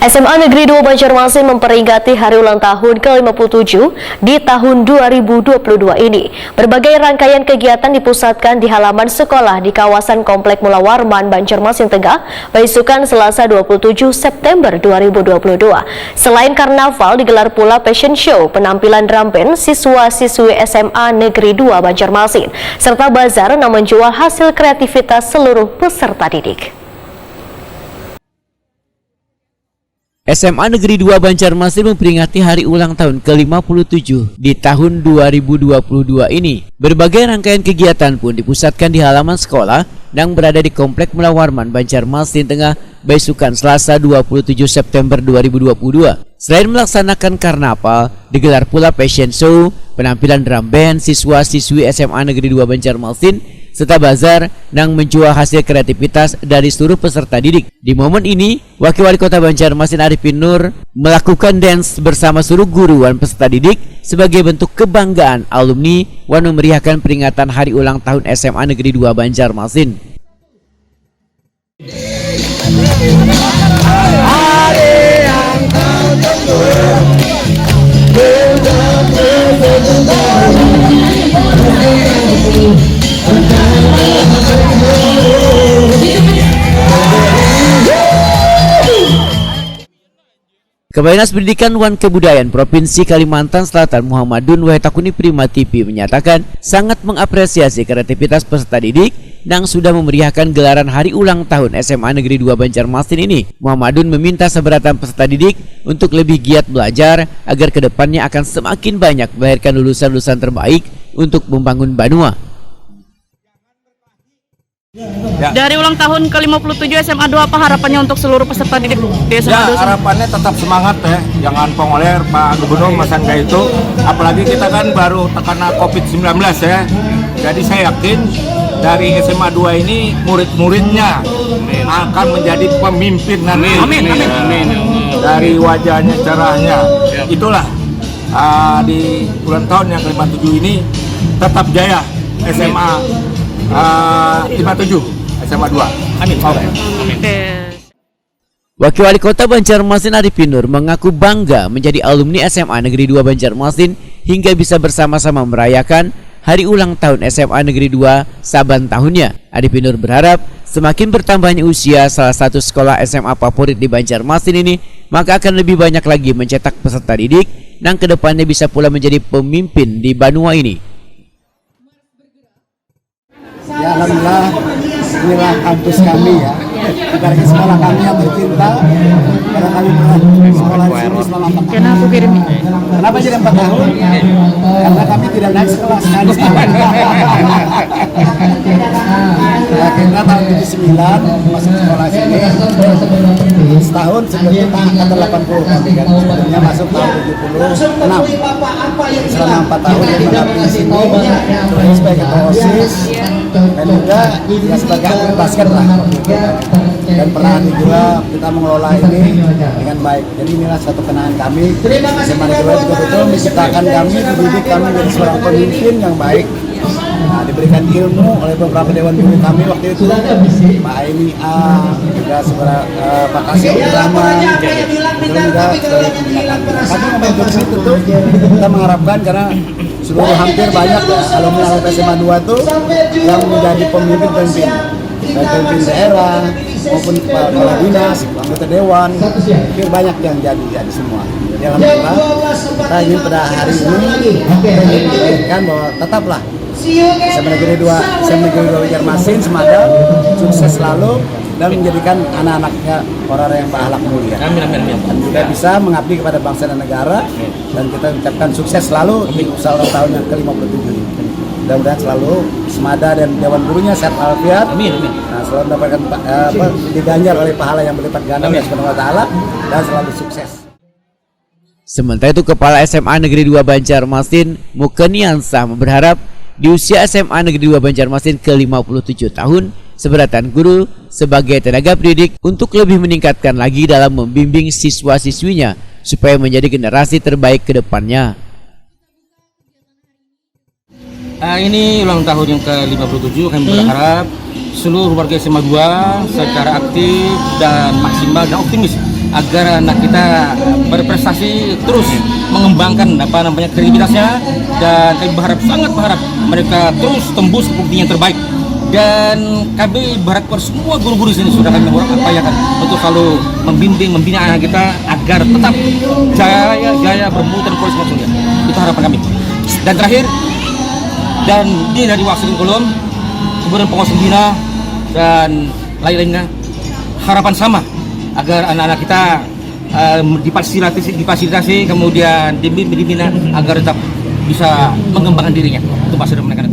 SMA Negeri 2 Banjarmasin memperingati hari ulang tahun ke-57 di tahun 2022 ini. Berbagai rangkaian kegiatan dipusatkan di halaman sekolah di kawasan Komplek Mula Warman, Banjarmasin Tengah, Baisukan Selasa 27 September 2022. Selain karnaval, digelar pula fashion show, penampilan drum band siswa-siswi SMA Negeri 2 Banjarmasin, serta bazar yang menjual hasil kreativitas seluruh peserta didik. SMA Negeri 2 Banjarmasin memperingati hari ulang tahun ke-57 di tahun 2022 ini. Berbagai rangkaian kegiatan pun dipusatkan di halaman sekolah yang berada di Komplek Mula Warman, Banjarmasin Tengah, Baisukan Selasa 27 September 2022. Selain melaksanakan karnaval, digelar pula fashion show, penampilan drum band siswa-siswi SMA Negeri 2 Banjarmasin, serta bazar yang menjual hasil kreativitas dari seluruh peserta didik. Di momen ini, Wakil Wali Kota Banjarmasin Arifin Nur melakukan dance bersama seluruh guru dan peserta didik sebagai bentuk kebanggaan alumni yang memeriahkan peringatan hari ulang tahun SMA Negeri 2 Banjarmasin. Kepala Dinas Pendidikan dan Kebudayaan Provinsi Kalimantan Selatan Muhammadun Wahetakuni Prima TV menyatakan sangat mengapresiasi kreativitas peserta didik yang sudah memeriahkan gelaran hari ulang tahun SMA Negeri 2 Banjarmasin ini. Muhammadun meminta seberatan peserta didik untuk lebih giat belajar agar kedepannya akan semakin banyak melahirkan lulusan-lulusan terbaik untuk membangun Banua. Ya. Dari ulang tahun ke-57 SMA 2, apa harapannya untuk seluruh peserta didik di SMA 2? Harapannya tetap semangat ya, jangan pongoler Pak Gubernur Mas Angga itu. Apalagi kita kan baru terkena COVID-19 ya. Jadi saya yakin dari SMA 2 ini murid-muridnya akan menjadi pemimpin nanti. Amin. Dari wajahnya, cerahnya. Itulah di ulang tahun yang ke-57 ini tetap jaya SMA 57 SMA 2. Amin. Wakil Wali Kota Banjarmasin Arifin Nur mengaku bangga menjadi alumni SMA Negeri 2 Banjarmasin hingga bisa bersama-sama merayakan hari ulang tahun SMA Negeri 2 saban tahunnya. Arifin Nur berharap semakin bertambahnya usia salah satu sekolah SMA favorit di Banjarmasin ini, maka akan lebih banyak lagi mencetak peserta didik yang kedepannya bisa pula menjadi pemimpin di Banua ini. Ya alhamdulillah, inilah kampus kami ya. Ibaratnya sekolah kami yang tercinta. Karena kami pernah sekolah di sini selama 4 tahun. Kenapa kirim? Kenapa jadi 4 tahun? Karena kami tidak naik sekolah sekali setahun. Ya kita tahun 79 masuk sekolah sini. Setahun sebelum kita angkatan 80 kami kan. Sebelumnya masuk tahun 76. Selama 4 tahun yang mengabdi di sini. Sebagai ketua OSIS. Dan juga ya sebagai atlet basket lah, dan pernah juga kita mengelola ini dengan baik. Jadi inilah satu kenangan kami. SMA Negeri 2 betul-betul menciptakan kami, mendidik kami menjadi seorang pemimpin yang baik. Nah, diberikan ilmu oleh beberapa dewan guru kami waktu itu, Pak Aini A, juga Pak Kasih Rahman, juga tapi momentum ini tentu kita mengharapkan karena seluruh hampir banyak ya alumni SMA 2 itu yang menjadi pemimpin daerah maupun kepala dinas, anggota dewan, hampir banyak yang jadi semua. Jadi alhamdulillah kita ingin pada hari ini mengingatkan bahwa tetaplah SMA Negeri 2 Banjarmasin semoga sukses selalu dan menjadikan anak-anaknya orang-orang yang berakhlak mulia. Dan juga bisa mengabdi kepada bangsa dan negara, dan kita ucapkan sukses selalu di usaha ulang tahun yang ke-57 ini. Mudah-mudahan selalu Semada dan Dewan Gurunya sehat walafiat. Nah, selalu mendapatkan diganjar oleh pahala yang berlipat ganda oleh Subhanahu wa taala dan selalu sukses. Sementara itu Kepala SMA Negeri 2 Banjarmasin Mukeniansah berharap di usia SMA Negeri 2 Banjarmasin ke-57 tahun, seberatan guru sebagai tenaga pendidik untuk lebih meningkatkan lagi dalam membimbing siswa-siswinya supaya menjadi generasi terbaik ke depannya. Ini ulang tahun yang ke-57, kami berharap seluruh warga SMA 2 secara aktif dan maksimal dan optimis agar anak kita berprestasi terus mengembangkan kreativitasnya, dan kami sangat berharap mereka terus tembus ke bukti yang terbaik. Dan kami berharap kepada semua guru-guru di sini sudah kami upayakan untuk selalu membimbing, membina anak kita agar tetap jaya bermutu dan polis maksudnya. Itu harapan kami. Dan terakhir, dan ini dari Waksudin Kolom, kemudian pengawas pembina dan lain-lainnya, harapan sama agar anak-anak kita difasilitasi, kemudian dibina agar tetap bisa mengembangkan dirinya untuk masa depan mereka.